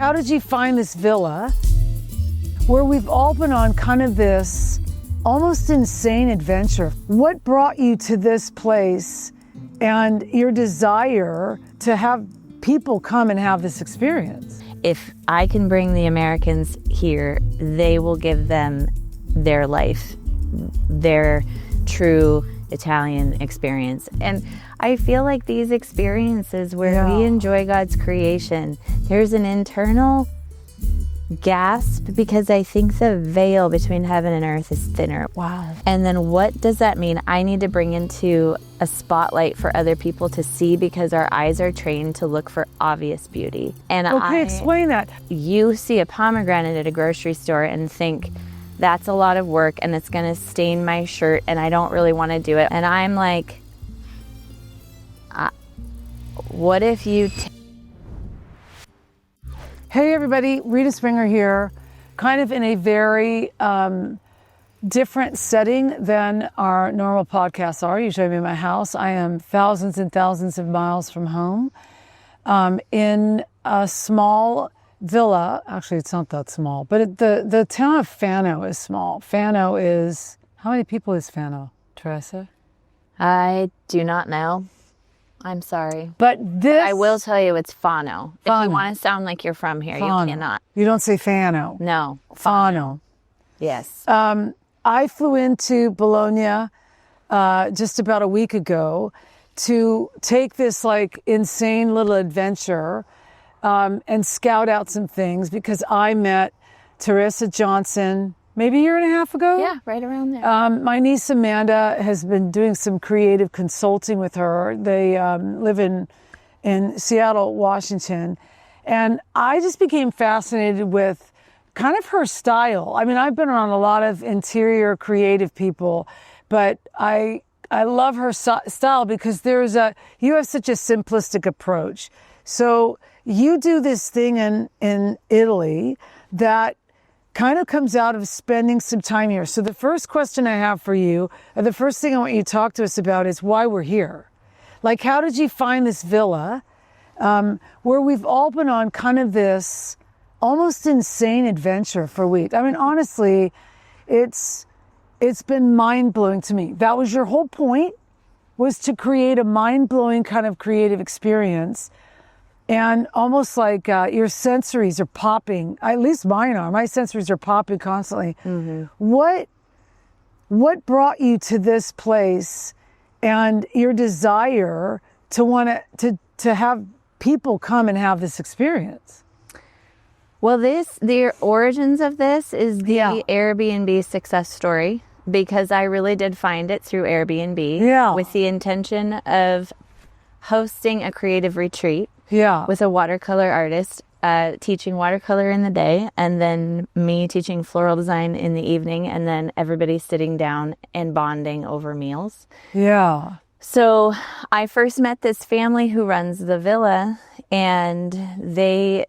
How did you find this villa where we've all been on kind of this almost insane adventure? What brought you to this place and your desire to have people come and have this experience? If I can bring the Americans here, they will give them their life, their true Italian experience. And I feel like these experiences where we enjoy God's creation, there's an internal gasp because I think the veil between heaven and earth is thinner. Wow. And then what does that mean? I need to bring into a spotlight for other people to see because our eyes are trained to look for obvious beauty. And explain that. You see a pomegranate at a grocery store and think, that's a lot of work and it's going to stain my shirt and I don't really want to do it. And I'm like, what if you... Hey everybody, Rita Springer here, kind of in a very different setting than our normal podcasts are. Usually I'm in my house. I am thousands and thousands of miles from home in a small villa. Actually, it's not that small, but the town of Fano is small. Fano is, how many people is Fano, Teressa? I do not know. I'm sorry. But this... I will tell you it's Fano. Fano. If you want to sound like you're from here, Fano. you cannot. You don't say Fano. No. Fano. Yes. I flew into Bologna just about a week ago to take this like insane little adventure and scout out some things because I met Teressa Johnson maybe a year and a half ago. Yeah, right around there. My niece Amanda has been doing some creative consulting with her. They live in Seattle, Washington. And I just became fascinated with kind of her style. I mean, I've been around a lot of interior creative people, but I love her style because you have such a simplistic approach. So you do this thing in Italy that kind of comes out of spending some time here. So the first question I have for you, and the first thing I want you to talk to us about is why we're here. Like, how did you find this villa where we've all been on kind of this almost insane adventure for weeks? I mean, honestly, it's been mind-blowing to me. That was your whole point, was to create a mind-blowing kind of creative experience. And almost like your sensories are popping, at least mine are. My sensories are popping constantly. Mm-hmm. What brought you to this place and your desire to want to have people come and have this experience? Well, the origins of this is the Airbnb success story because I really did find it through Airbnb with the intention of hosting a creative retreat. With a watercolor artist, teaching watercolor in the day, and then me teaching floral design in the evening, and then everybody sitting down and bonding over meals. Yeah. So I first met this family who runs the villa, and they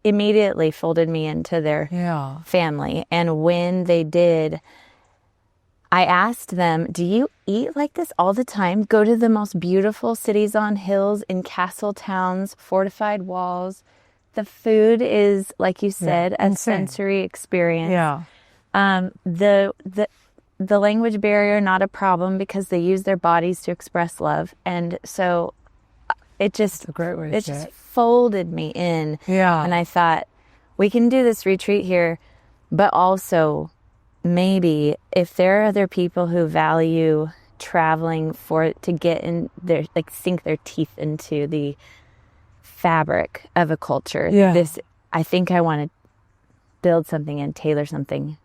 immediately folded me into their family. And when they did, I asked them, do you eat like this all the time? Go to the most beautiful cities on hills, in castle towns, fortified walls. The food is, like you said, a sensory experience. Yeah. The language barrier, not a problem because they use their bodies to express love. And so it just folded me in. Yeah. And I thought, we can do this retreat here, but also maybe if there are other people who value traveling to get in their, like, sink their teeth into the fabric of a culture, I think I want to build something and tailor something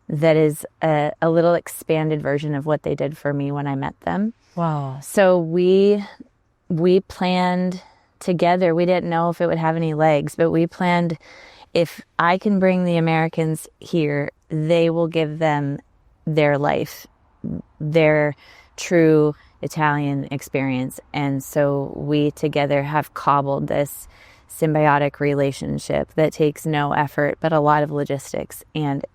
that is a little expanded version of what they did for me when I met them. Wow. So we planned together. We didn't know if it would have any legs, but we planned, if I can bring the Americans here, they will give them their life, their true Italian experience. And so we together have cobbled this symbiotic relationship that takes no effort, but a lot of logistics. And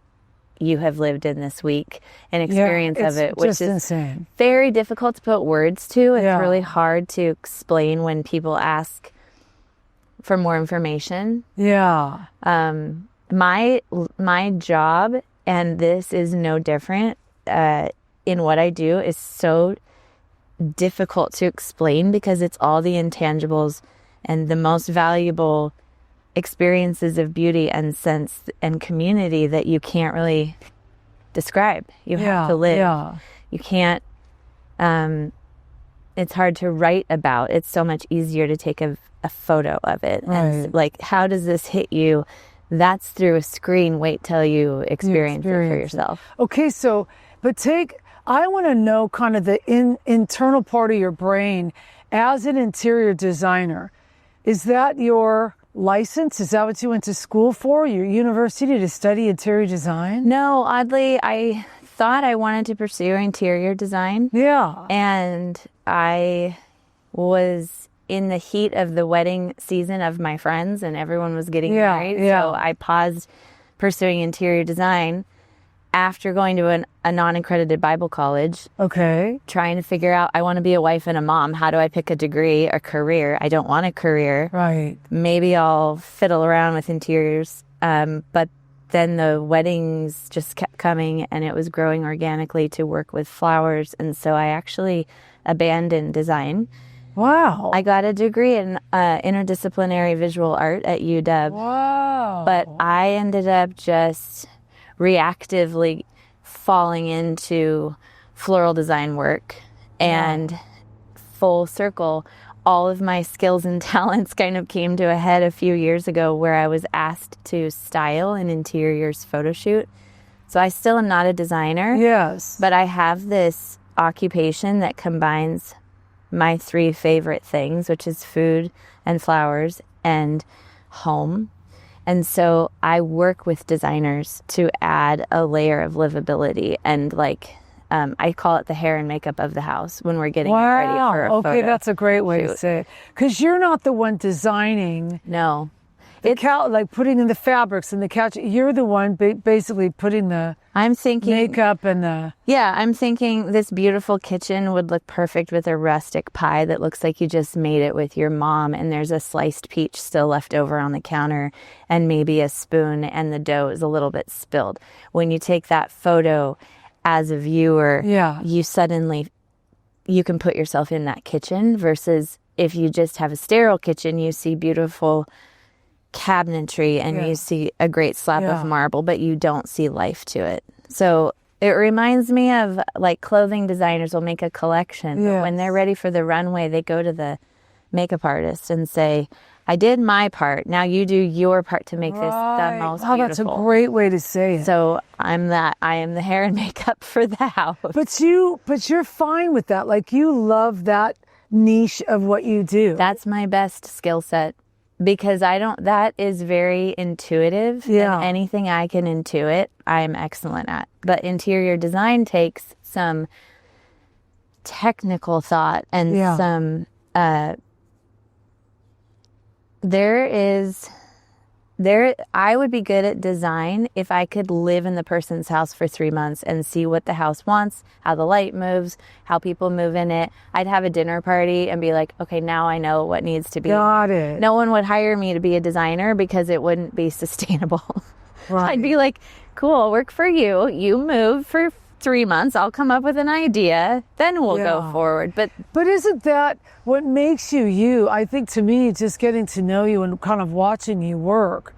you have lived in this week an experience of it, which is insane. Very difficult to put words to. It's really hard to explain when people ask for more information. Yeah. My job, and this is no different in what I do, is so difficult to explain because it's all the intangibles and the most valuable experiences of beauty and sense and community that you can't really describe. You have to live. Yeah. You can't, it's hard to write about. It's so much easier to take a photo of it. Right. And like, how does this hit you? That's through a screen. Wait till you experience it for yourself. Okay, so, I want to know kind of the internal part of your brain as an interior designer. Is that your license? Is that what you went to school for, your university, to study interior design? No, oddly, I thought I wanted to pursue interior design. Yeah. And I was in the heat of the wedding season of my friends and everyone was getting married. Yeah. So I paused pursuing interior design after going to a non-accredited Bible college. Okay. Trying to figure out, I want to be a wife and a mom. How do I pick a degree, a career? I don't want a career. Right. Maybe I'll fiddle around with interiors. But then the weddings just kept coming and it was growing organically to work with flowers. And so I actually abandoned design. Wow. I got a degree in interdisciplinary visual art at UW. Wow. But I ended up just reactively falling into floral design work, and full circle, all of my skills and talents kind of came to a head a few years ago where I was asked to style an interiors photo shoot. So I still am not a designer. Yes. But I have this occupation that combines my three favorite things, which is food and flowers and home. And so I work with designers to add a layer of livability and I call it the hair and makeup of the house when we're getting ready for a photo. Okay, that's a great way shoot. to say it. Because you're not the one designing. No. Like putting in the fabrics and the couch. You're the one basically putting the makeup and the... Yeah, I'm thinking this beautiful kitchen would look perfect with a rustic pie that looks like you just made it with your mom, and there's a sliced peach still left over on the counter and maybe a spoon and the dough is a little bit spilled. When you take that photo as a viewer, you can put yourself in that kitchen, versus if you just have a sterile kitchen, you see beautiful cabinetry and you see a great slab of marble, but you don't see life to it. So it reminds me of like clothing designers will make a collection. But when they're ready for the runway, they go to the makeup artist and say, I did my part. Now you do your part to make this the most beautiful. That's a great way to say it. So I am the hair and makeup for the house. But you're fine with that. Like, you love that niche of what you do. That's my best skill set. Because that is very intuitive. Yeah. And anything I can intuit, I'm excellent at. But interior design takes some technical thought and some, I would be good at design if I could live in the person's house for 3 months and see what the house wants, how the light moves, how people move in it. I'd have a dinner party and be like, okay, now I know what needs to be. Got it. No one would hire me to be a designer because it wouldn't be sustainable. Right. I'd be like, cool, I'll work for you. You move for 3 months. I'll come up with an idea. Then we'll go forward. But isn't that what makes you you? I think, to me, just getting to know you and kind of watching you work,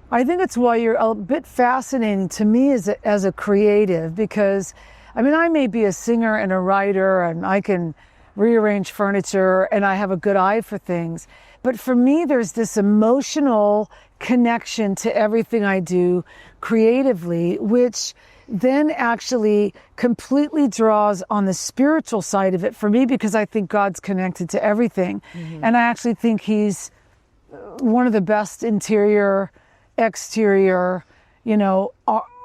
I think it's why you're a bit fascinating to me as a creative, because, I mean, I may be a singer and a writer and I can rearrange furniture and I have a good eye for things. But for me, there's this emotional connection to everything I do creatively, which then actually completely draws on the spiritual side of it for me, because I think God's connected to everything. Mm-hmm. And I actually think he's one of the best interior, exterior,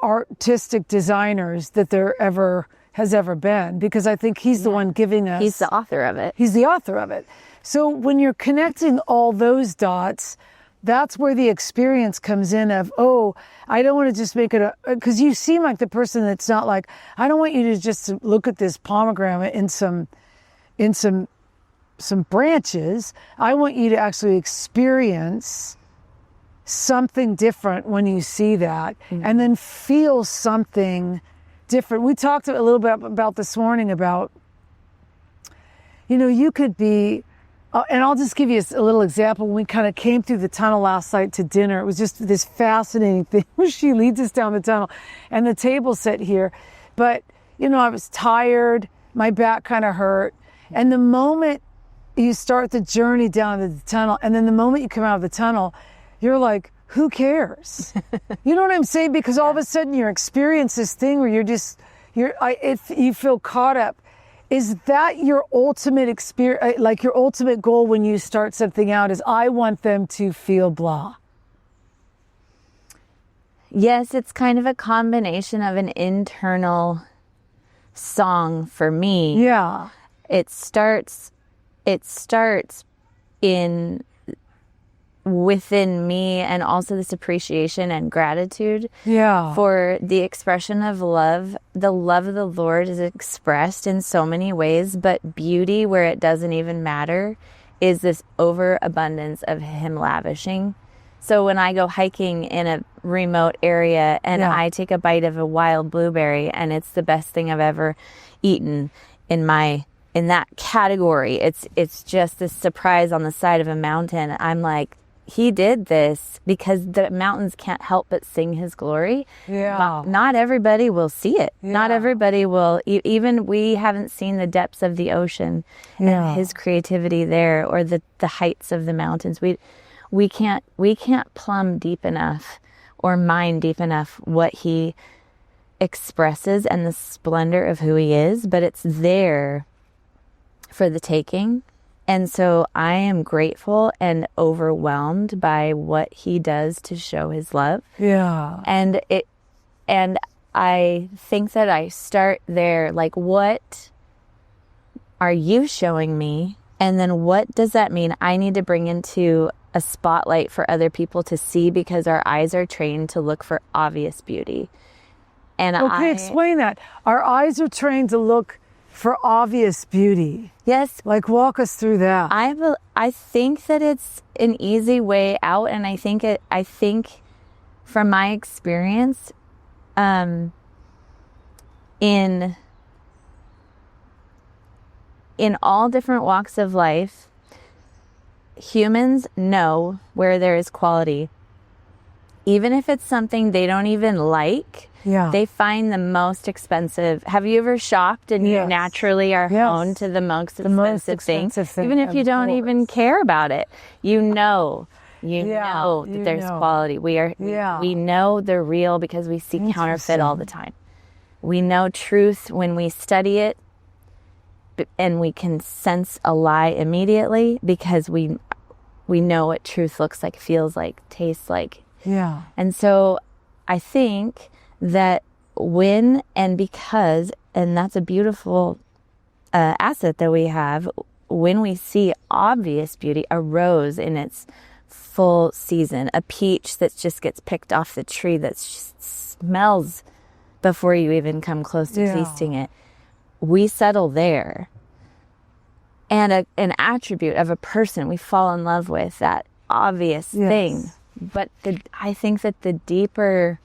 artistic designers that there has ever been, because I think he's the one giving us... He's the author of it. He's the author of it. So when you're connecting all those dots, that's where the experience comes in of, I don't want to just make it because you seem like the person that's not like, I don't want you to just look at this pomegranate in some some branches. I want you to actually experience something different when you see that, and then feel something different. We talked a little bit about this morning about, you could be, and I'll just give you a little example. When we kind of came through the tunnel last night to dinner, it was just this fascinating thing where she leads us down the tunnel and the table set here. But, I was tired, my back kind of hurt. And the moment you start the journey down the tunnel, and then the moment you come out of the tunnel, you're like, who cares? You know what I'm saying? Because all of a sudden you're experiencing this thing where you feel caught up. Is that your ultimate experience, like your ultimate goal when you start something out is, I want them to feel blah? Yes, it's kind of a combination of an internal song for me. Yeah. It starts within me, and also this appreciation and gratitude for the expression of love. The love of the Lord is expressed in so many ways, but beauty, where it doesn't even matter, is this overabundance of Him lavishing. So when I go hiking in a remote area and I take a bite of a wild blueberry and it's the best thing I've ever eaten in that category, it's just this surprise on the side of a mountain. I'm like, He did this because the mountains can't help but sing His glory. Yeah. Not everybody will see it. Yeah. Not everybody will. Even we haven't seen the depths of the ocean and His creativity there, or the heights of the mountains. We can't plumb deep enough or mine deep enough what He expresses and the splendor of who He is, but it's there for the taking. And so I am grateful and overwhelmed by what He does to show His love. Yeah. And I think that I start there, like, what are you showing me? And then what does that mean I need to bring into a spotlight for other people to see, because our eyes are trained to look for obvious beauty. And explain that. Our eyes are trained to look for obvious beauty. Yes. Like, walk us through that. I think that it's an easy way out, and I think from my experience, in all different walks of life, humans know where there is quality. Even if it's something they don't even like, they find the most expensive. Have you ever shopped and you naturally are honed to the most expensive thing? Even if you don't even care about it, you know that there's quality. We know the real because we see counterfeit all the time. We know truth when we study it, and we can sense a lie immediately because we know what truth looks like, feels like, tastes like. Yeah. And so I think that because that's a beautiful asset that we have, when we see obvious beauty, a rose in its full season, a peach that just gets picked off the tree that just smells before you even come close to tasting it, we settle there. And an attribute of a person we fall in love with, that obvious thing. But I think that there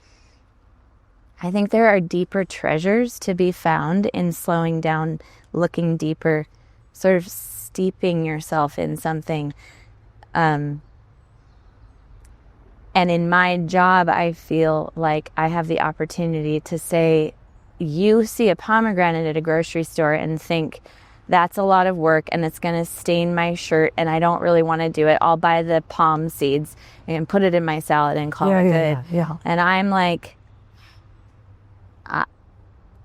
are deeper treasures to be found in slowing down, looking deeper, sort of steeping yourself in something. And in my job, I feel like I have the opportunity to say, you see a pomegranate at a grocery store and think, that's a lot of work and it's going to stain my shirt and I don't really want to do it. I'll buy the palm seeds and put it in my salad and call it good. Yeah. And I'm like,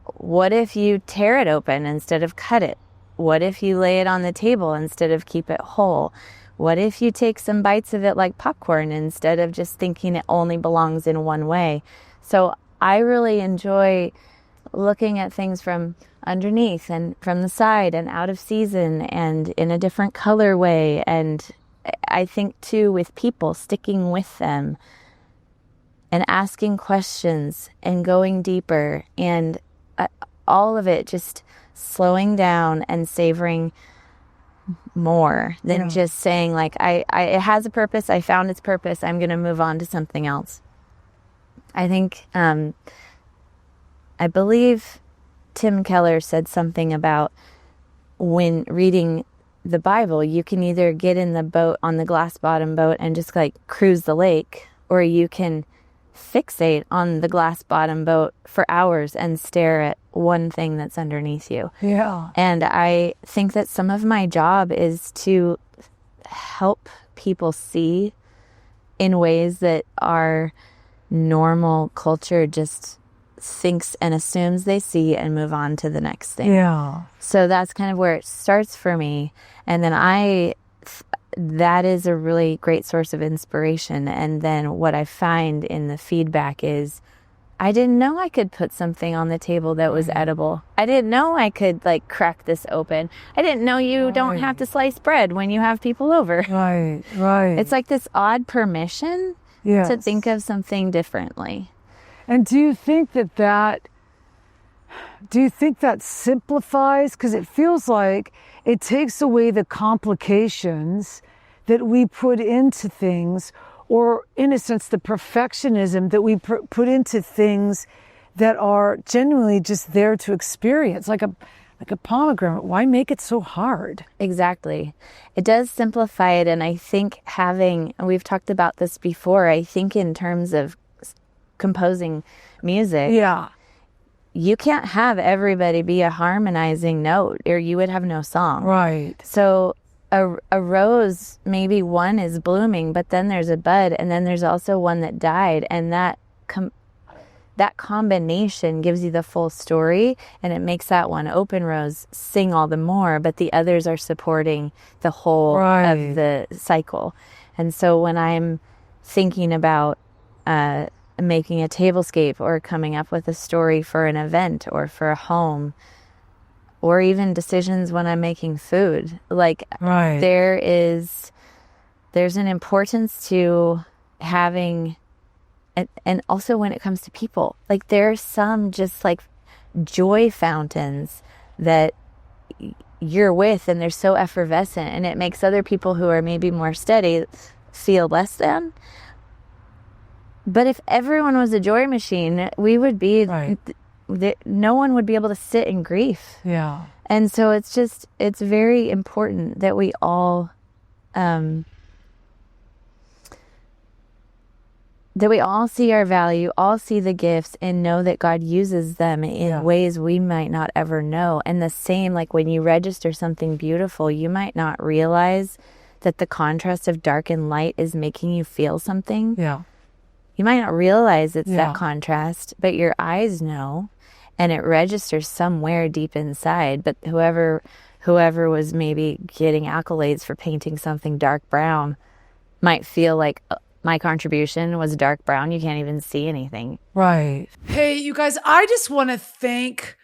what if you tear it open instead of cut it? What if you lay it on the table instead of keep it whole? What if you take some bites of it like popcorn instead of just thinking it only belongs in one way? So I really enjoy looking at things from underneath and from the side and out of season and in a different color way. And I think too, with people, sticking with them and asking questions and going deeper, and all of it just slowing down and savoring more than just saying like, it has a purpose. I found its purpose. I'm going to move on to something else. I think, I believe Tim Keller said something about when reading the Bible, you can either get in the boat, on the glass bottom boat, and just like cruise the lake, or you can fixate on the glass bottom boat for hours and stare at one thing that's underneath you. Yeah. And I think that some of my job is to help people see in ways that our normal culture just thinks and assumes they see and move on to the next thing. Yeah. So that's kind of where it starts for me. And then that is a really great source of inspiration. And then what I find in the feedback is, I didn't know I could put something on the table that was edible. I didn't know I could like crack this open. I didn't know you don't have to slice bread when you have people over. Right. It's like this odd permission to think of something differently. And do you think that simplifies? Because it feels like it takes away the complications that we put into things, or in a sense, the perfectionism that we put into things that are genuinely just there to experience, like a pomegranate. Why make it so hard? Exactly. It does simplify it. And I think and we've talked about this before, I think in terms of composing music, you can't have everybody be a harmonizing note, or you would have no song. Right. So a rose, maybe one is blooming, but then there's a bud, and then there's also one that died, and that combination gives you the full story, and it makes that one open rose sing all the more, but the others are supporting the whole of the cycle. And so when I'm thinking about making a tablescape, or coming up with a story for an event or for a home, or even decisions when I'm making food, like there's an importance to having, and also when it comes to people, like there are some just like joy fountains that you're with, and they're so effervescent, and it makes other people who are maybe more steady feel less than. But if everyone was a joy machine, we would be, no one would be able to sit in grief. Yeah. And so it's very important that we all, see our value, all see the gifts, and know that God uses them in ways we might not ever know. And the same, like when you register something beautiful, you might not realize that the contrast of dark and light is making you feel something. Yeah. You might not realize it's that contrast, but your eyes know, and it registers somewhere deep inside. But whoever was maybe getting accolades for painting something dark brown might feel like my contribution was dark brown. You can't even see anything. Right. Hey, you guys, I just want to thank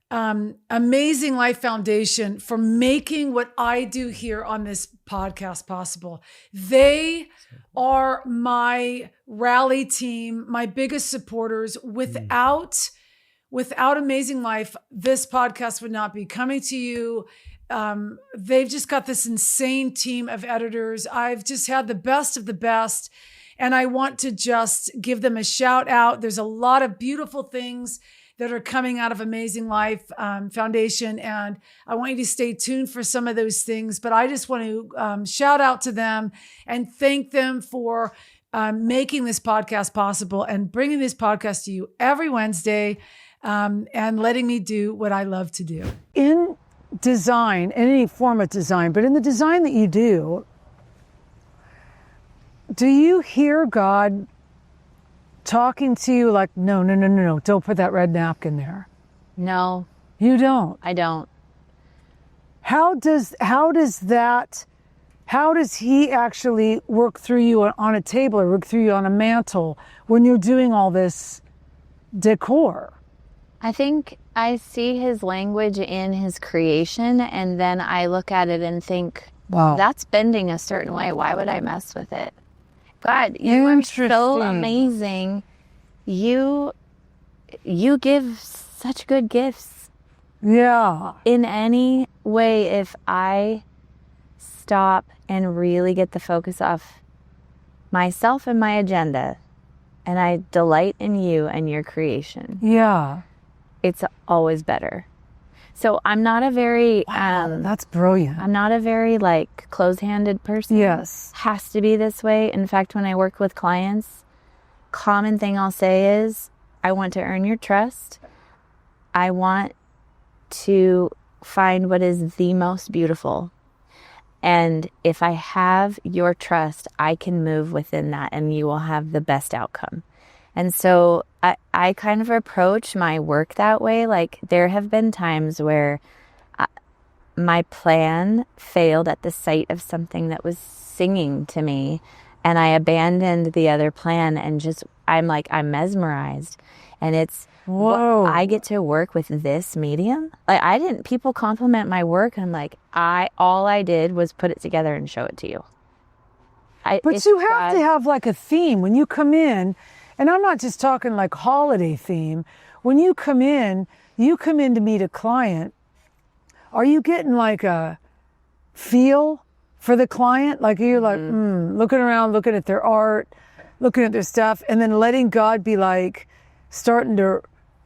Amazing Life Foundation for making what I do here on this podcast possible. They are my rally team, my biggest supporters. Without Amazing Life, this podcast would not be coming to you. They've just got this insane team of editors. I've just had the best of the best, and I want to just give them a shout out. There's a lot of beautiful things that are coming out of Amazing Life Foundation, and I want you to stay tuned for some of those things. But I just want to shout out to them and thank them for making this podcast possible and bringing this podcast to you every Wednesday, and letting me do what I love to do. In design, in any form of design, but in the design that you do you hear God talking to you like, no, don't put that red napkin there? No. You don't? I don't. How does he actually work through you on a table, or work through you on a mantle when you're doing all this decor? I think I see his language in his creation, and then I look at it and think, wow, that's bending a certain way. Why would I mess with it? God, you are so amazing. You give such good gifts. Yeah. In any way, if I stop and really get the focus off myself and my agenda, and I delight in you and your creation, Yeah. it's always better. So I'm not a very That's brilliant. I'm not a very like close-handed person. Yes. Has to be this way. In fact, when I work with clients, common thing I'll say is, I want to earn your trust. I want to find what is the most beautiful. And if I have your trust, I can move within that and you will have the best outcome. And so I kind of approach my work that way. Like, there have been times where my plan failed at the sight of something that was singing to me, and I abandoned the other plan, and just, I'm mesmerized. And it's, whoa, I get to work with this medium. Like, people compliment my work, and I'm like, all I did was put it together and show it to you. But you have to have like a theme when you come in. And I'm not just talking like holiday theme. When you come in to meet a client, are you getting like a feel for the client? Like, you're like, looking around, looking at their art, looking at their stuff, and then letting God be like starting to,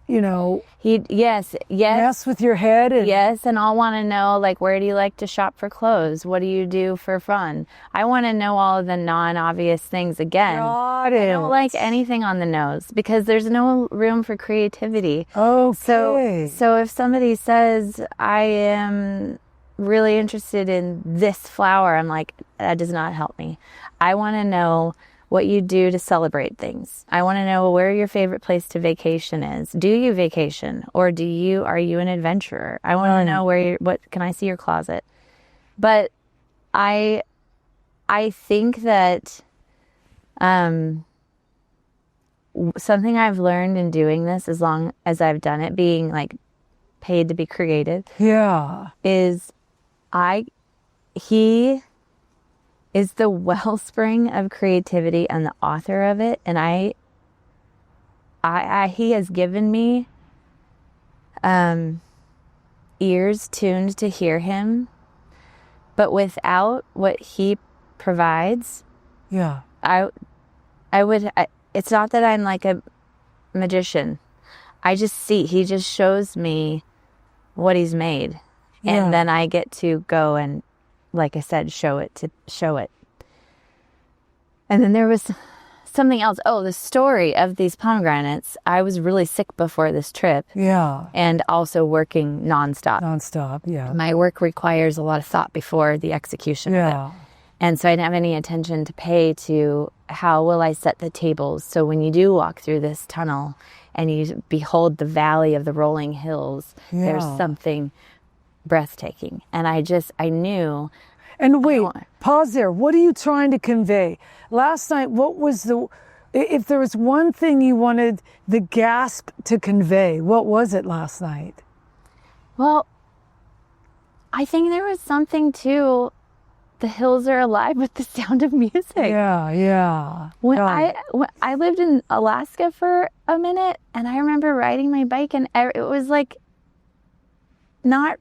yes, mess with your head. And, yes, and I'll want to know, like, where do you like to shop for clothes? What do you do for fun? I want to know all of the non-obvious things again. Got it. I don't like anything on the nose because there's no room for creativity. Okay. So if somebody says, I am really interested in this flower, I'm like, that does not help me. I want to know what you do to celebrate things. I want to know where your favorite place to vacation is. Do you vacation, or are you an adventurer? I want to know what can I see your closet? But I think that something I've learned in doing this, as long as I've done it, being like paid to be creative, is he is the wellspring of creativity and the author of it. And he has given me ears tuned to hear him, but without what he provides, it's not that I'm like a magician. I just see, he just shows me what he's made. And then I get to go and, like I said, show it. And then there was something else. Oh, the story of these pomegranates. I was really sick before this trip. Yeah. And also working nonstop. My work requires a lot of thought before the execution of it. And so I didn't have any attention to pay to how will I set the tables. So when you do walk through this tunnel and you behold the valley of the rolling hills, there's something breathtaking. And I knew. And wait, pause there. What are you trying to convey? Last night, if there was one thing you wanted the gasp to convey, what was it last night? Well, I think there was something to the hills are alive with the sound of music. Yeah. When I lived in Alaska for a minute, and I remember riding my bike, and it was like not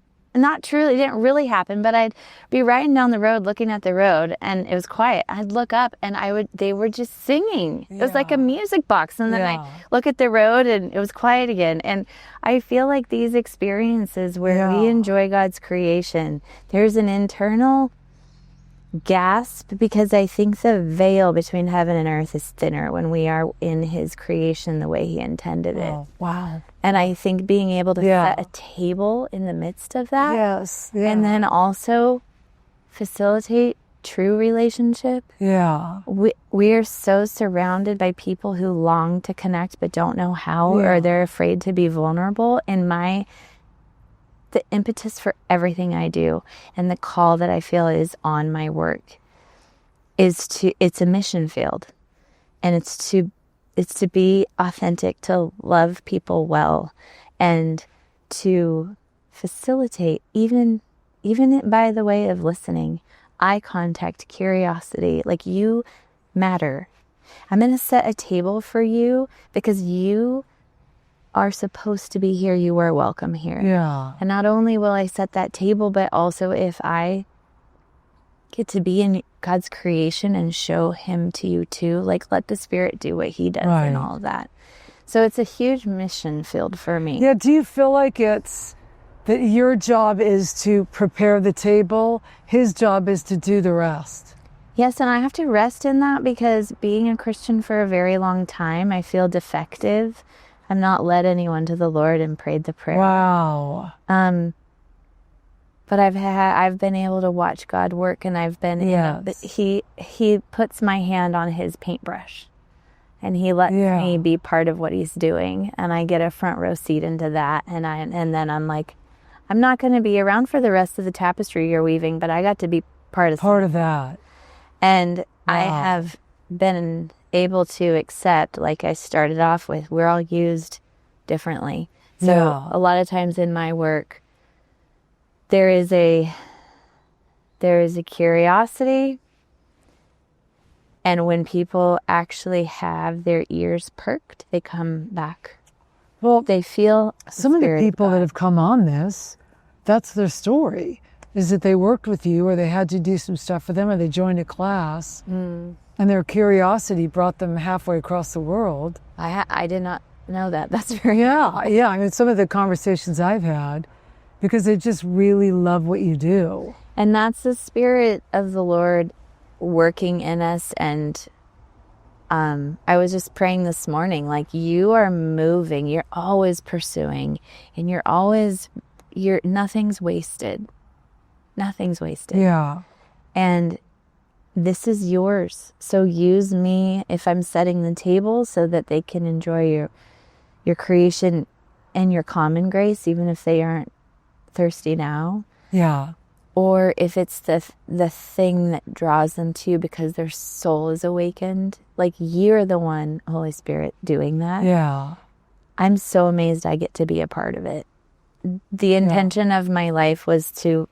truly, it didn't really happen, but I'd be riding down the road looking at the road, and it was quiet. I'd look up, and they were just singing. It was like a music box, and then I'd look at the road, and it was quiet again. And I feel like these experiences where we enjoy God's creation, there's an internal gasp, because I think the veil between heaven and earth is thinner when we are in his creation the way he intended it. Wow. And I think being able to set a table in the midst of that, and then also facilitate true relationship. We are so surrounded by people who long to connect but don't know how, or they're afraid to be vulnerable. And the impetus for everything I do, and the call that I feel is on my work, it's a mission field, and it's to be authentic, to love people well, and to facilitate, even by the way of listening, eye contact, curiosity. Like, you matter. I'm going to set a table for you because you are supposed to be here. You are welcome here. And not only will I set that table, but also if I get to be in God's creation and show him to you too. Like, let the Spirit do what he does and all of that. So it's a huge mission field for me. Yeah. Do you feel like it's that your job is to prepare the table? His job is to do the rest. Yes, and I have to rest in that because being a Christian for a very long time, I feel defective. I'm not led anyone to the Lord and prayed the prayer. Wow. But I've been able to watch God work, and I've been he puts my hand on his paintbrush, and he lets me be part of what he's doing, and I get a front row seat into that, and then I'm like, I'm not going to be around for the rest of the tapestry you're weaving, but I got to be part of that. And I have been able to accept, like I started off with, we're all used differently. So a lot of times in my work, there is a curiosity, and when people actually have their ears perked, they come back. Well, they feel some of the people that have come on this, that's their story, is that they worked with you, or they had to do some stuff for them, or they joined a class, and their curiosity brought them halfway across the world. I did not know that. That's very cool. Yeah. I mean, some of the conversations I've had, because they just really love what you do. And that's the Spirit of the Lord working in us. And I was just praying this morning, like, you are moving, you're always pursuing, and nothing's wasted. Nothing's wasted. Yeah. And this is yours. So use me if I'm setting the table so that they can enjoy your creation and your common grace, even if they aren't thirsty now. Yeah. Or if it's the thing that draws them to you because their soul is awakened. Like, you're the one, Holy Spirit, doing that. Yeah. I'm so amazed I get to be a part of it. The intention of my life was to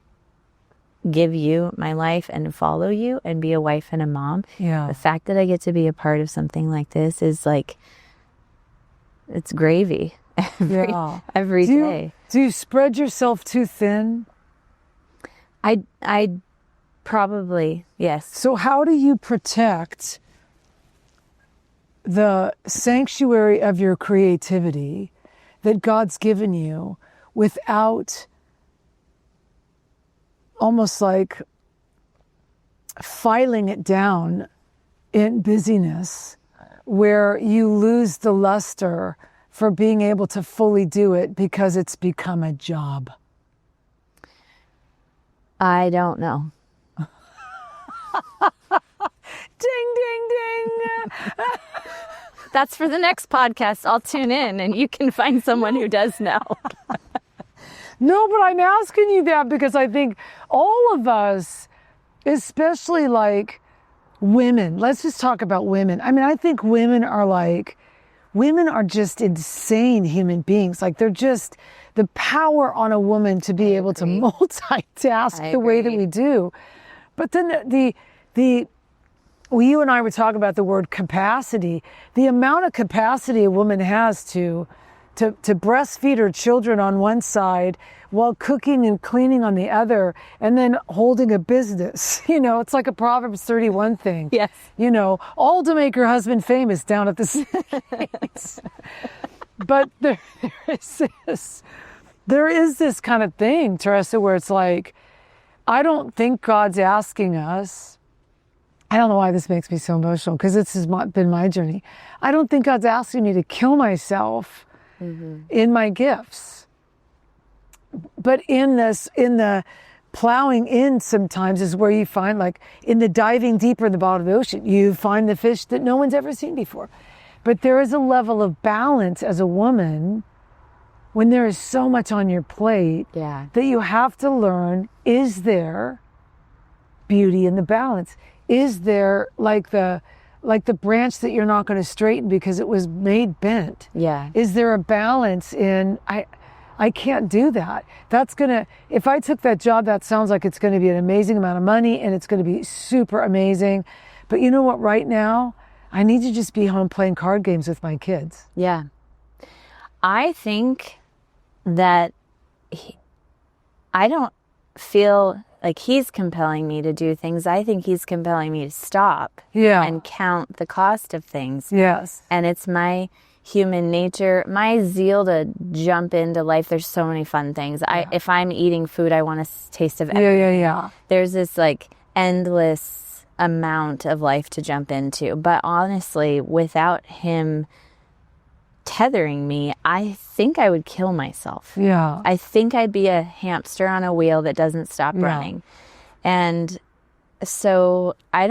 give you my life and follow you and be a wife and a mom. Yeah. The fact that I get to be a part of something like this is like, it's gravy every day. Do you spread yourself too thin? I probably, yes. So how do you protect the sanctuary of your creativity that God's given you without almost like filing it down in busyness, where you lose the luster for being able to fully do it because it's become a job? I don't know. Ding, ding, ding. That's for the next podcast. I'll tune in and you can find someone who does know. No, but I'm asking you that because I think all of us, especially like women, let's just talk about women. I mean, I think women are just insane human beings. Like, they're just the power on a woman to be able to multitask the way that we do. But then you and I were talking about the word capacity, the amount of capacity a woman has to breastfeed her children on one side while cooking and cleaning on the other, and then holding a business. You know, it's like a Proverbs 31 thing. Yes. You know, all to make her husband famous down at the States. But there is this kind of thing, Teressa, where it's like, I don't think God's asking us. I don't know why this makes me so emotional, because this has been my journey. I don't think God's asking me to kill myself in my gifts. But in the plowing in sometimes is where you find, like in the diving deeper in the bottom of the ocean, you find the fish that no one's ever seen before. But there is a level of balance as a woman when there is so much on your plate that you have to learn, is there beauty in the balance? Is there like the branch that you're not going to straighten because it was made bent? Yeah. Is there a balance in, I can't do that. If I took that job, that sounds like it's going to be an amazing amount of money and it's going to be super amazing. But you know what, right now, I need to just be home playing card games with my kids. Yeah. I think that I don't feel like he's compelling me to do things. I think he's compelling me to stop and count the cost of things. Yes. And it's my human nature, my zeal to jump into life. There's so many fun things. If I'm eating food, I want a taste of everything. Yeah. There's this like endless amount of life to jump into. But honestly, without him tethering me, I think I would kill myself. Yeah. I think I'd be a hamster on a wheel that doesn't stop running. And so I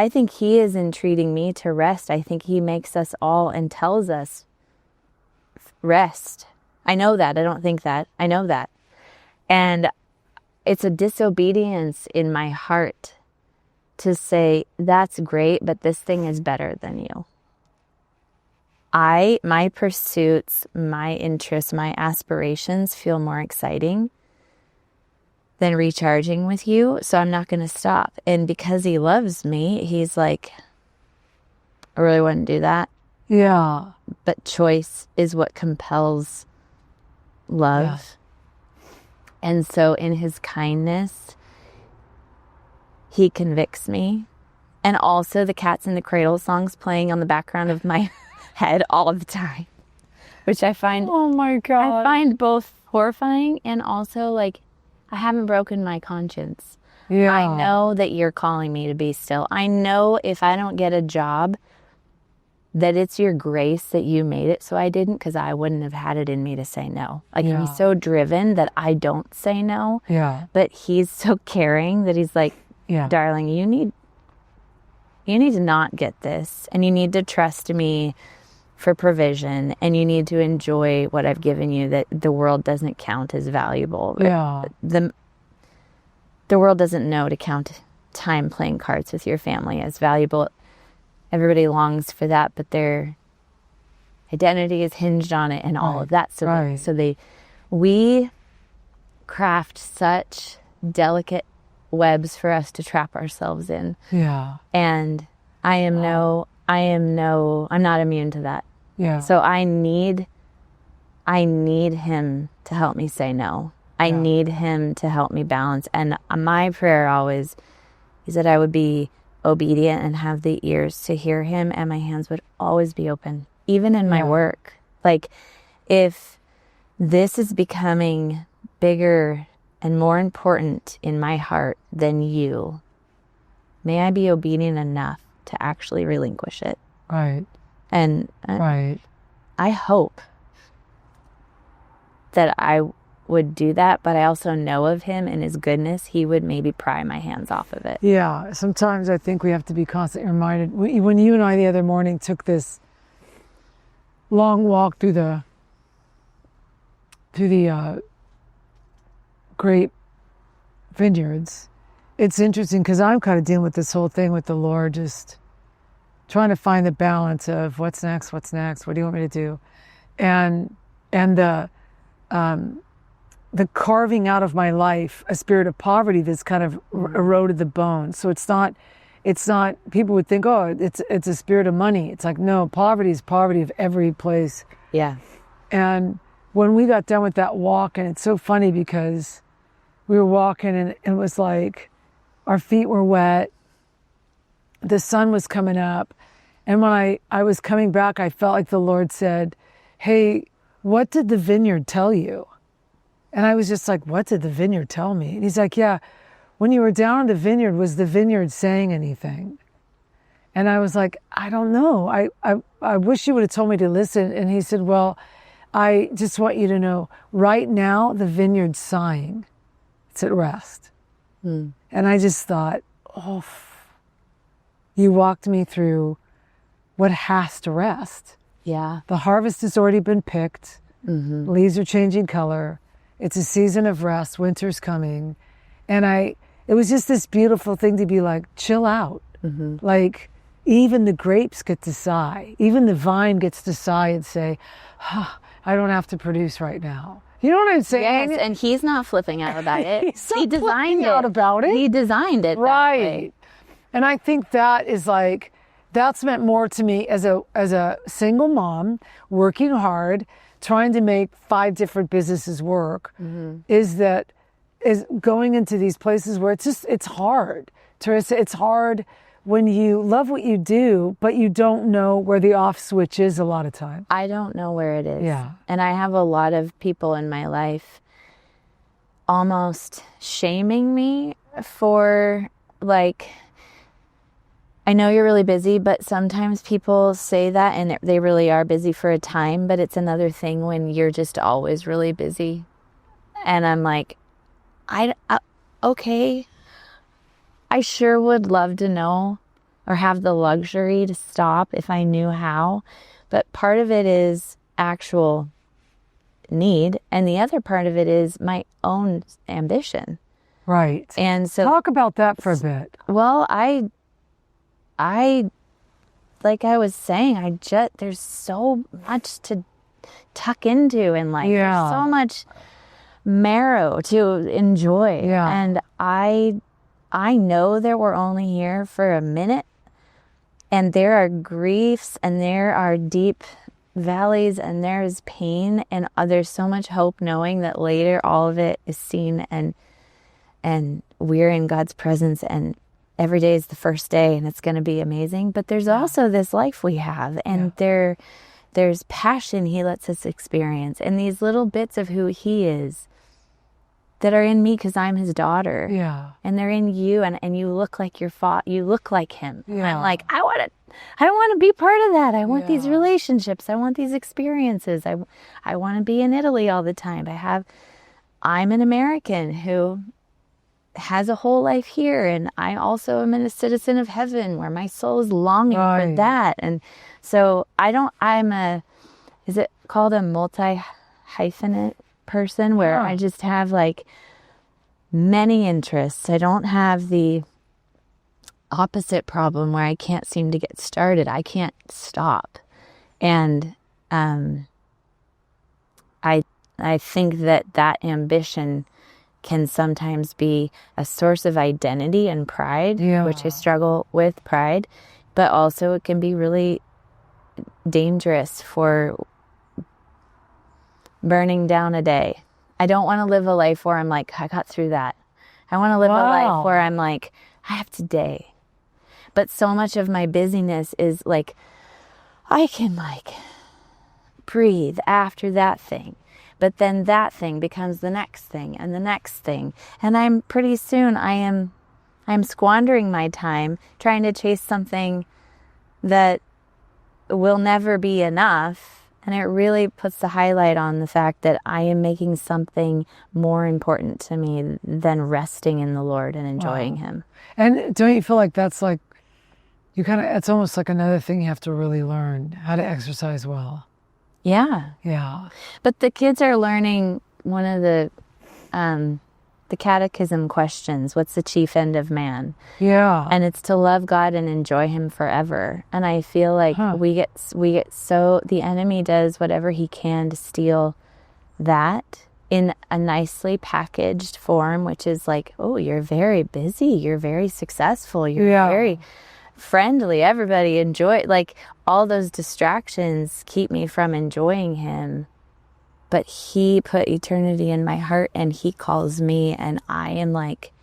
think he is entreating me to rest. I think he makes us all and tells us, rest. I know that. I don't think that. I know that. And it's a disobedience in my heart to say, that's great, but this thing is better than you. My pursuits, my interests, my aspirations feel more exciting than recharging with you, so I'm not going to stop. And because he loves me, he's like, I really wouldn't do that. Yeah. But choice is what compels love. Yes. And so in his kindness, he convicts me. And also the Cats in the Cradle songs playing on the background of my head all the time, which I find, oh my God, I find both horrifying and also like, I haven't broken my conscience. Yeah. I know that you're calling me to be still. I know if I don't get a job, that it's your grace that you made it so I didn't, because I wouldn't have had it in me to say no. Like he's so driven that I don't say no. Yeah. But he's so caring that he's like, darling, you need to not get this, and you need to trust me for provision, and you need to enjoy what I've given you, that the world doesn't count as valuable. Yeah. The world doesn't know to count time playing cards with your family as valuable. Everybody longs for that, but their identity is hinged on it and all of that. So we craft such delicate webs for us to trap ourselves in. Yeah. And I'm not immune to that. Yeah. So I need him to help me say no. I need him to help me balance. And my prayer always is that I would be obedient and have the ears to hear him, and my hands would always be open, even in my work. Like, if this is becoming bigger and more important in my heart than you, may I be obedient enough to actually relinquish it. Right. And I hope that I would do that, but I also know of him and his goodness. He would maybe pry my hands off of it. Yeah. Sometimes I think we have to be constantly reminded. When you and I the other morning took this long walk through the grape vineyards, it's interesting because I'm kind of dealing with this whole thing with the Lord, just trying to find the balance of what's next, what do you want me to do, and the carving out of my life a spirit of poverty that's kind of eroded the bones. So it's not. People would think, oh, it's a spirit of money. It's like, no, poverty is poverty of every place. Yeah. And when we got done with that walk, and it's so funny because we were walking and it was like our feet were wet. The sun was coming up. And when I was coming back, I felt like the Lord said, hey, what did the vineyard tell you? And I was just like, what did the vineyard tell me? And he's like, yeah, when you were down in the vineyard, was the vineyard saying anything? And I was like, I don't know. I wish you would have told me to listen. And he said, well, I just want you to know, right now, the vineyard's sighing. It's at rest. And I just thought, oh, you walked me through what has to rest. Yeah. The harvest has already been picked. Leaves are changing color. It's a season of rest. Winter's coming. And it was just this beautiful thing to be like, chill out. Like, even the grapes get to sigh. Even the vine gets to sigh and say, I don't have to produce right now. You know what I'm saying? Yes, and he's not flipping out about it. He designed it. Out about it. He designed it. Right. And I think that is like, that's meant more to me as a single mom, working hard, trying to make 5 different businesses work, is that is going into these places where it's hard. Teressa, it's hard when you love what you do, but you don't know where the off switch is a lot of time. I don't know where it is. Yeah. And I have a lot of people in my life almost shaming me for, like, I know you're really busy, but sometimes people say that and they really are busy for a time, but it's another thing when you're just always really busy. And I'm like, okay, I sure would love to know or have the luxury to stop if I knew how. But part of it is actual need, and the other part of it is my own ambition. Right. And so talk about that for a bit. Well, I like I was saying, there's so much to tuck into in life. Yeah. There's so much marrow to enjoy. Yeah. And I know that we're only here for a minute, and there are griefs and there are deep valleys and there's pain, and there's so much hope knowing that later all of it is seen and we're in God's presence, and every day is the first day and it's going to be amazing. But there's also this life we have, and there's passion He lets us experience, and these little bits of who He is that are in me because I'm His daughter. Yeah. And they're in you, and you look like you look like Him. Yeah. I'm like, I want to be part of that. I want these relationships. I want these experiences. I want to be in Italy all the time. I'm an American who has a whole life here, and I also am a citizen of heaven where my soul is longing for that. And so is it called a multi-hyphenate person, where I just have like many interests. I don't have the opposite problem where I can't seem to get started. I can't stop. And I think that ambition can sometimes be a source of identity and pride, which I struggle with pride, but also it can be really dangerous for burning down a day. I don't want to live a life where I'm like, I got through that. I want to live a life where I'm like, I have today. But so much of my busyness is like, I can like breathe after that thing. But then that thing becomes the next thing and the next thing. And I'm pretty soon I'm squandering my time trying to chase something that will never be enough. And it really puts the highlight on the fact that I am making something more important to me than resting in the Lord and enjoying Him. And don't you feel like that's like, it's almost like another thing you have to really learn, how to exercise well. Yeah. Yeah. But the kids are learning one of the catechism questions. What's the chief end of man? Yeah. And it's to love God and enjoy Him forever. And I feel like we get so, the enemy does whatever he can to steal that in a nicely packaged form, which is like, oh, you're very busy. You're very successful. You're very friendly. Everybody enjoy, like, all those distractions keep me from enjoying Him. But He put eternity in my heart, and He calls me, and I am like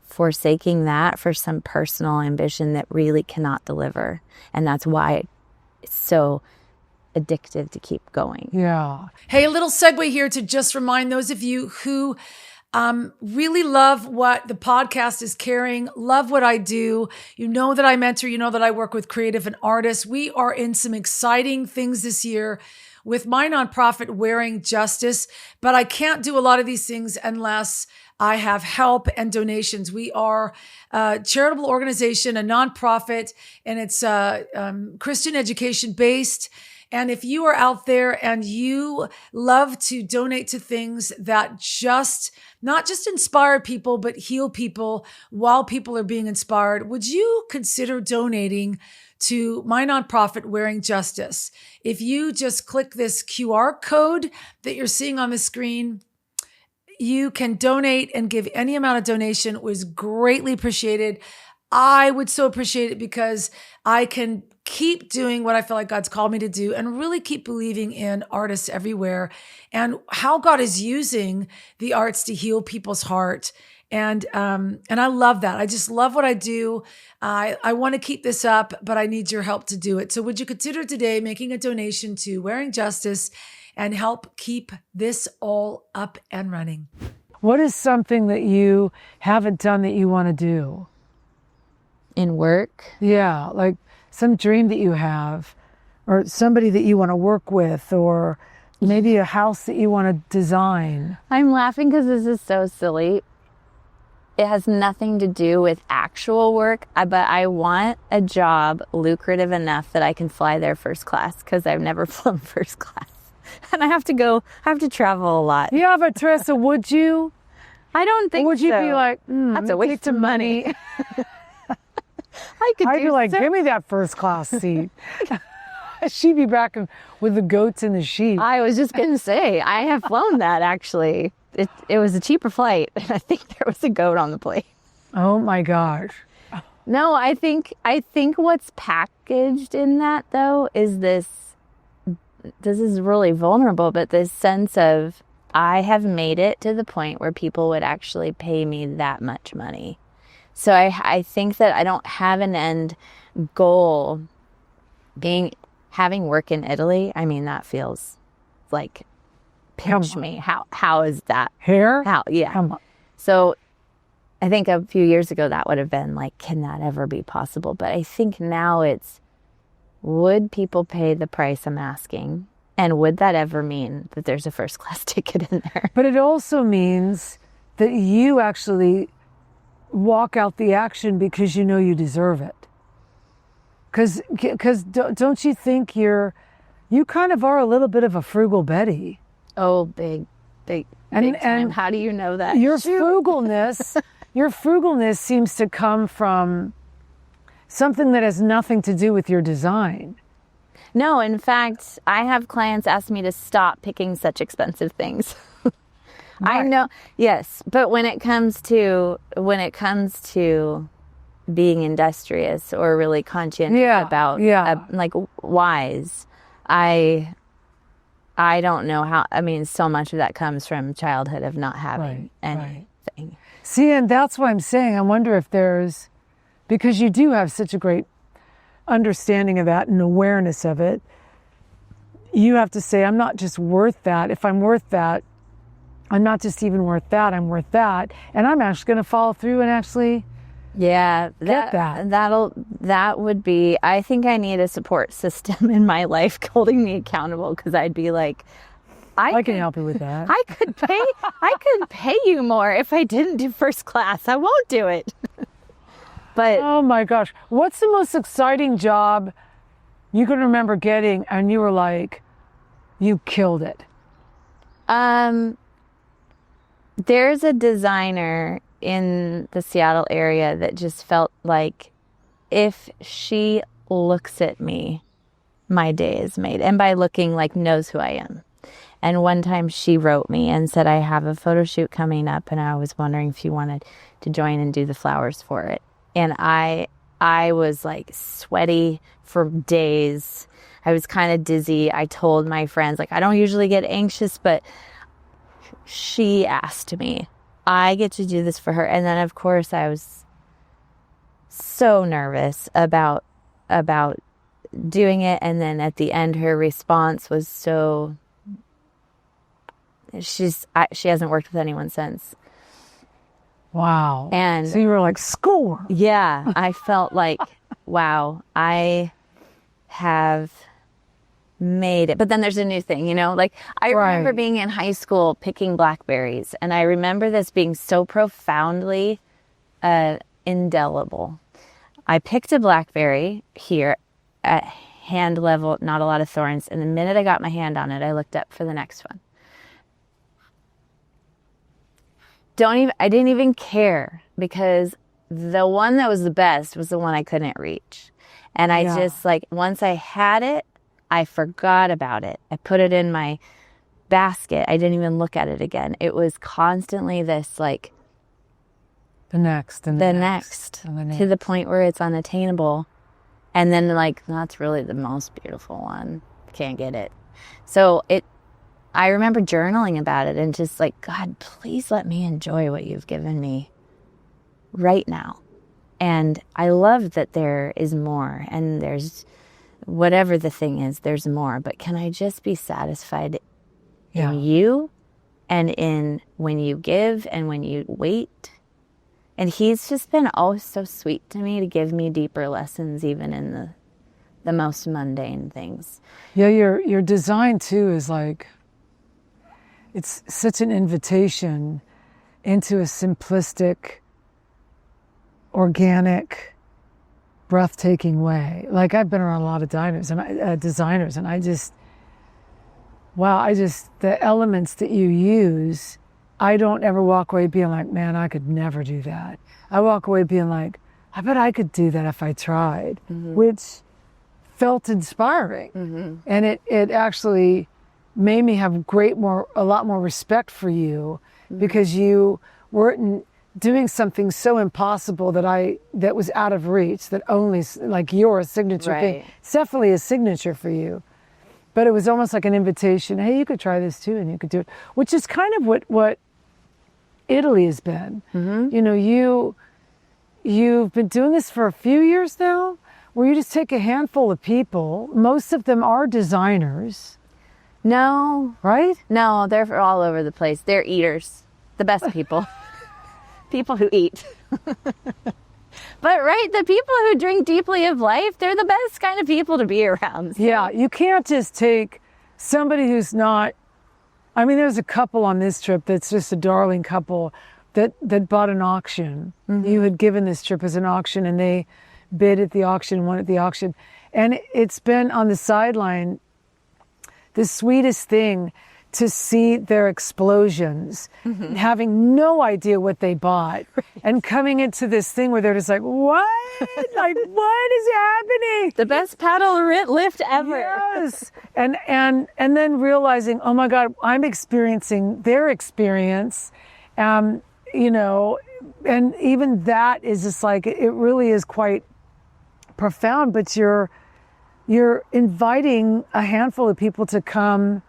forsaking that for some personal ambition that really cannot deliver. And that's why it's so addictive to keep going. Yeah. Hey, a little segue here to just remind those of you who really love what the podcast is carrying, love what I do. You know that I mentor, you know that I work with creative and artists. We are in some exciting things this year with my nonprofit, Wearing Justice, but I can't do a lot of these things unless I have help and donations. We are a charitable organization, a nonprofit, and it's Christian education based. And if you are out there and you love to donate to things that not just inspire people, but heal people while people are being inspired, would you consider donating to my nonprofit, Wearing Justice? If you just click this QR code that you're seeing on the screen, you can donate and give any amount of donation. It was greatly appreciated. I would so appreciate it because I can keep doing what I feel like God's called me to do and really keep believing in artists everywhere and how God is using the arts to heal people's heart. And I love that. I just love what I do. I want to keep this up, but I need your help to do it. So would you consider today making a donation to Wearing Justice and help keep this all up and running? What is something that you haven't done that you want to do? In work? Yeah, like some dream that you have, or somebody that you want to work with, or maybe a house that you want to design. I'm laughing because this is so silly. It has nothing to do with actual work, but I want a job lucrative enough that I can fly there first class because I've never flown first class. And I have to travel a lot. Yeah, but Teressa, would you? I don't think so. Would you be like, that's a waste of money. I'd be like, give me that first class seat. She'd be back with the goats and the sheep. I was just going to say, I have flown that actually. It was a cheaper flight. I think there was a goat on the plane. Oh my gosh. No, I think what's packaged in that though is this is really vulnerable, but this sense of I have made it to the point where people would actually pay me that much money. So I think that I don't have an end goal having work in Italy. I mean, that feels like pinch me. How is that? Hair? How? Yeah. Come on. So I think a few years ago that would have been like, can that ever be possible? But I think now would people pay the price I'm asking? And would that ever mean that there's a first class ticket in there? But it also means that you actually walk out the action because you know you deserve it. Because don't you think you kind of are a little bit of a frugal Betty? Oh, big time. How do you know that? Your frugalness seems to come from something that has nothing to do with your design. No, in fact, I have clients ask me to stop picking such expensive things. Right. I know, yes, but when it comes to being industrious or really conscientious about like wise, I don't know how. I mean, so much of that comes from childhood of not having anything. Right. See, and that's why I'm saying I wonder if there's, because you do have such a great understanding of that and awareness of it. You have to say, I'm not just worth that. If I'm worth that, I'm not just even worth that, I'm worth that. And I'm actually going to follow through and actually get that. That would be, I think I need a support system in my life holding me accountable, because I'd be like, I can help you with that. I could pay you more if I didn't do first class. I won't do it. But oh my gosh, what's the most exciting job you can remember getting and you were like, you killed it? There's a designer in the Seattle area that just felt like if she looks at me, my day is made. And by looking, like, knows who I am. And one time she wrote me and said, I have a photo shoot coming up and I was wondering if you wanted to join and do the flowers for it. And I was like sweaty for days. I was kind of dizzy. I told my friends, like, I don't usually get anxious, but she asked me. I get to do this for her. And then, of course, I was so nervous about doing it. And then at the end, her response was so... She hasn't worked with anyone since. Wow. And so you were like, score. Yeah. I felt like, wow, I have made it. But then there's a new thing, you know, like I remember being in high school picking blackberries, and I remember this being so profoundly indelible. I picked a blackberry here at hand level, not a lot of thorns, and the minute I got my hand on it, I looked up for the next one. I didn't even care, because the one that was the best was the one I couldn't reach. And I just, like, once I had it, I forgot about it. I put it in my basket. I didn't even look at it again. It was constantly this, like, The next, and the next, and the next. to the point where it's unattainable. And then like, that's really the most beautiful one. Can't get it. So I remember journaling about it and just like, God, please let me enjoy what you've given me right now. And I love that there is more, and there's whatever the thing is, there's more. But can I just be satisfied in you and in when you give and when you wait? And he's just been oh so sweet to me to give me deeper lessons even in the most mundane things. Yeah, your design too is like, it's such an invitation into a simplistic, organic, breathtaking way. Like, I've been around a lot of designers, and I just, the elements that you use, I don't ever walk away being like, man, I could never do that. I walk away being like, I bet I could do that if I tried, which felt inspiring. And it actually made me have a lot more respect for you, because you weren't doing something so impossible that was out of reach, that only like your signature thing. It's definitely a signature for you. But it was almost like an invitation. Hey, you could try this too, and you could do it, which is kind of what Italy has been. You know, you've been doing this for a few years now, where you just take a handful of people. Most of them are designers. No. Right? No, they're all over the place. They're eaters. The best people. People who eat. But right, the people who drink deeply of life, they're the best kind of people to be around. So. Yeah, you can't just take somebody who's not, I mean, there's a couple on this trip that's just a darling couple that bought an auction. You had given this trip as an auction, and they bid at the auction, won at the auction. And it's been on the sideline the sweetest thing to see their explosions, having no idea what they bought, and coming into this thing where they're just like, what? Like, what is happening? The best paddle lift ever. Yes. And then realizing, oh my God, I'm experiencing their experience. You know, and even that is just like, it really is quite profound, but you're inviting a handful of people to come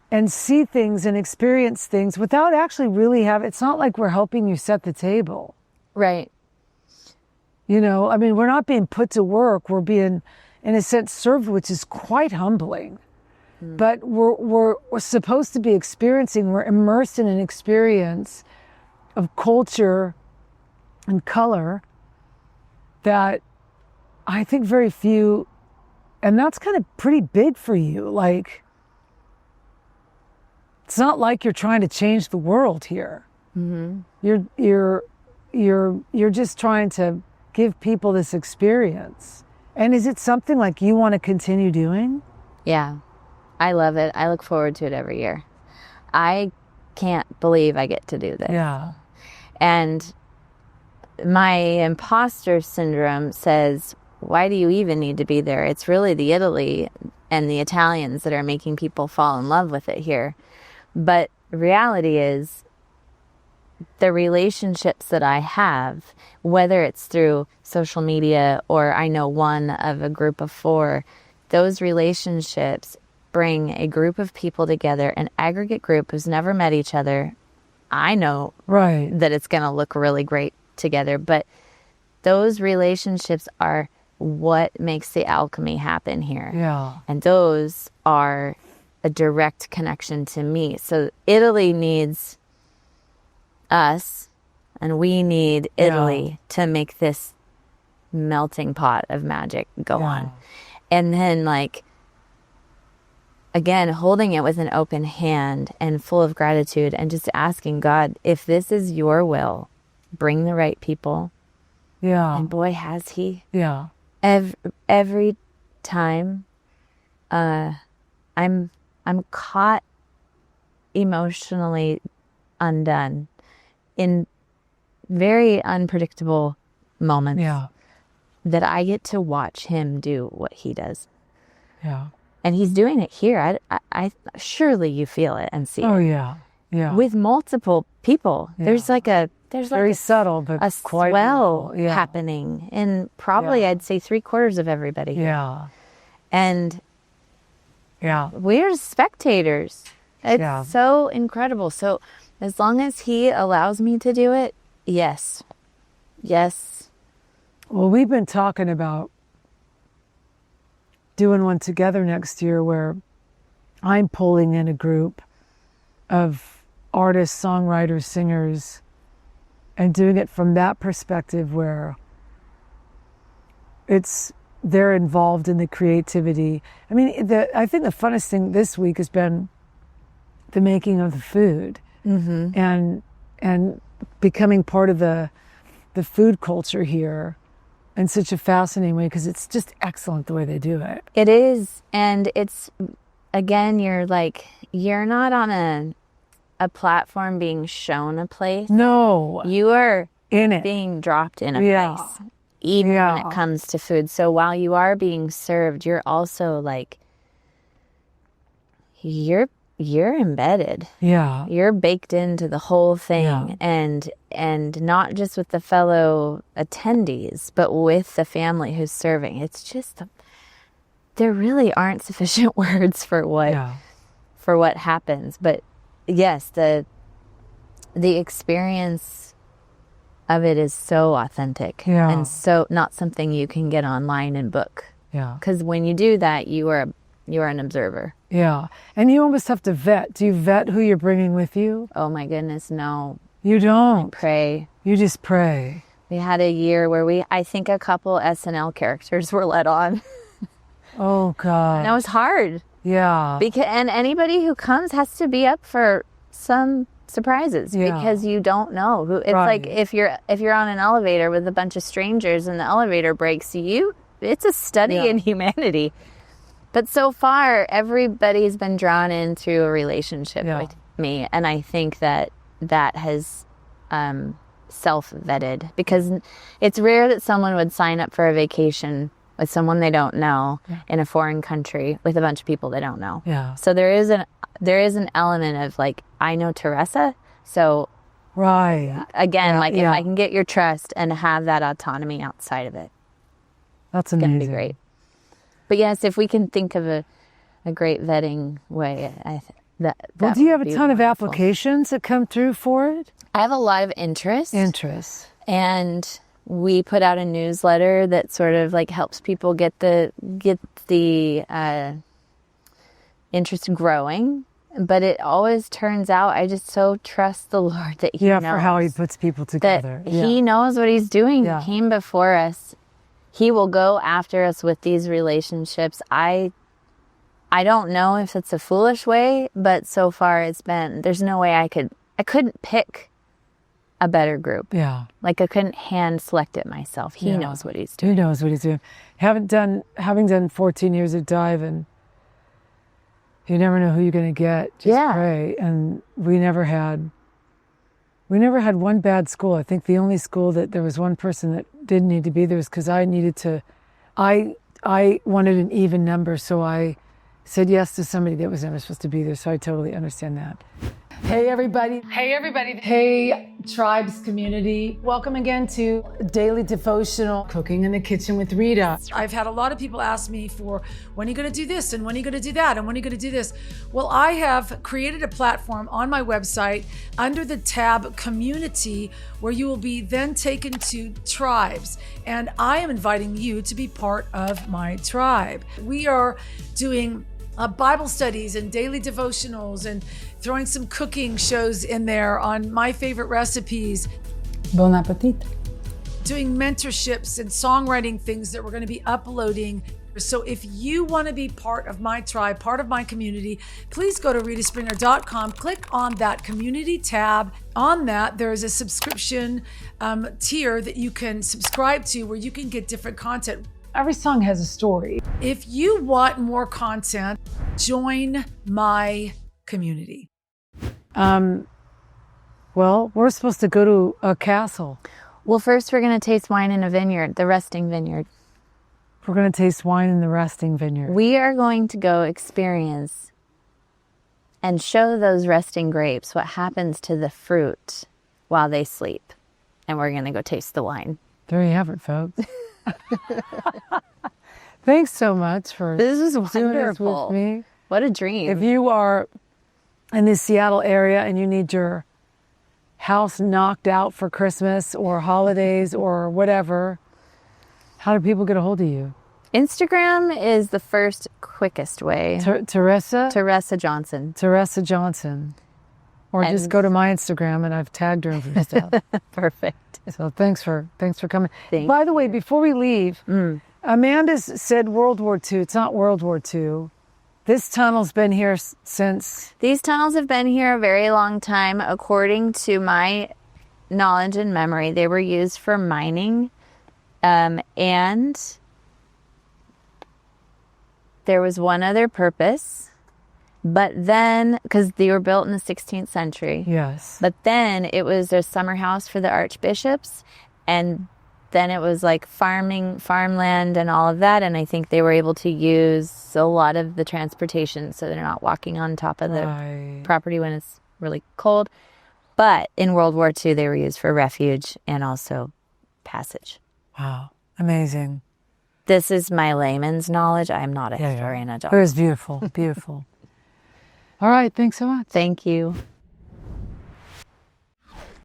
and see things and experience things without actually really it's not like we're helping you set the table. Right. You know, I mean, we're not being put to work. We're being, in a sense, served, which is quite humbling. But we're supposed to be we're immersed in an experience of culture and color that I think very few, and that's kind of pretty big for you. Like, it's not like you're trying to change the world here. You're just trying to give people this experience. And is it something like you want to continue doing? Yeah, I love it. I look forward to it every year. I can't believe I get to do this. Yeah. And my imposter syndrome says, why do you even need to be there? It's really the Italy and the Italians that are making people fall in love with it here. But reality is, the relationships that I have, whether it's through social media or I know one of a group of 4, those relationships bring a group of people together, an aggregate group who's never met each other. I know that it's going to look really great together, but those relationships are what makes the alchemy happen here. Yeah. And those are a direct connection to me. So Italy needs us, and we need Italy to make this melting pot of magic go on. And then, like, again, holding it with an open hand and full of gratitude, and just asking God, if this is your will, bring the right people. Yeah. And boy, has he. Yeah. Every time I'm caught emotionally undone in very unpredictable moments that I get to watch him do what he does. Yeah. And he's doing it here. I surely you feel it and see it. Oh, yeah. with multiple people. There's very subtle, but a quite swell beautiful. Yeah. happening, and probably I'd say 3/4 of everybody. Yeah. And Yeah. we're spectators. It's so incredible. So as long as he allows me to do it, yes. Well, we've been talking about doing one together next year where I'm pulling in a group of artists, songwriters, singers, and doing it from that perspective where they're involved in the creativity. I mean, I think the funnest thing this week has been the making of the food and becoming part of the food culture here in such a fascinating way, because it's just excellent the way they do it. It is. And it's, again, you're not on a platform being shown a place. No. You are in it, being dropped in a place, even when it comes to food. So while you are being served, you're also you're embedded. Yeah. You're baked into the whole thing, and not just with the fellow attendees, but with the family who's serving. It's just there really aren't sufficient words for what happens. But yes, the experience of it is so authentic and so not something you can get online and book. Yeah. Because when you do that, you are an observer. Yeah. And you almost have to vet. Do you vet who you're bringing with you? Oh my goodness, no. You don't. I pray. You just pray. We had a year where I think a couple SNL characters were let on. Oh God. And that was hard. Yeah. And anybody who comes has to be up for some surprises because you don't know who. It's like if you're on an elevator with a bunch of strangers and the elevator breaks, it's a study in humanity. But so far, everybody's been drawn into a relationship with me. And I think that has self-vetted, because it's rare that someone would sign up for a vacation with someone they don't know in a foreign country with a bunch of people they don't know. Yeah. So there is an element of I know Teressa, so again, if I can get your trust and have that autonomy outside of it, that's amazing. It's gonna be great. But yes, if we can think of a great vetting way, do you have a ton of applications that come through for it? I have a lot of interest. And we put out a newsletter that sort of helps people get the interest growing. But it always turns out I just so trust the Lord that He knows. For how He puts people together. He knows what He's doing. He came before us. He will go after us with these relationships. I don't know if it's a foolish way, but so far there's no way I couldn't pick a better group. Yeah. I couldn't hand select it myself. He knows what He's doing. He knows what He's doing. Having done 14 years of diving, you never know who you're going to get. Just pray. And we never had one bad school. I think the only school that there was one person that didn't need to be there was because I wanted an even number, so I said yes to somebody that was never supposed to be there, so I totally understand that. Hey everybody. Hey Tribes community. Welcome again to Daily Devotional Cooking in the Kitchen with Rita. I've had a lot of people ask me for, when are you going to do this? And when are you going to do that? And when are you going to do this? Well, I have created a platform on my website under the tab Community, where you will be then taken to Tribes. And I am inviting you to be part of my tribe. We are doing Bible studies and daily devotionals and throwing some cooking shows in there on my favorite recipes. Bon appetit. Doing mentorships and songwriting things that we're going to be uploading. So if you want to be part of my tribe, part of my community, please go to ritaspringer.com, click on that community tab. On that, there is a subscription tier that you can subscribe to where you can get different content. Every song has a story. If you want more content, join my community. Well, we're supposed to go to a castle. Well, first we're going to taste wine in a vineyard, the resting vineyard. We're going to taste wine in the resting vineyard. We are going to go experience and show those resting grapes what happens to the fruit while they sleep. And we're going to go taste the wine. There you have it, folks. Thanks so much for This is doing this wonderful. with me. What a dream. If you are in the Seattle area and you need your house knocked out for Christmas or holidays or whatever, how do people get a hold of you? Instagram is the first quickest way. Teressa? Teressa Johnson. Teressa Johnson. Or just go to my Instagram and I've tagged her in some stuff. Perfect. So thanks for coming. Thank By the way, before we leave, Amanda's said World War II. It's not World War II. This tunnel's been here since... These tunnels have been here a very long time. According to my knowledge and memory, they were used for mining. And there was one other purpose. But then, because they were built in the 16th century. Yes. But then it was a summer house for the archbishops. And then it was like farmland and all of that. And I think they were able to use a lot of the transportation so they're not walking on top of the property when it's really cold. But in World War II, they were used for refuge and also passage. Wow. Amazing. This is my layman's knowledge. I'm not a historian at all. It was beautiful. Beautiful. All right. Thanks so much. Thank you.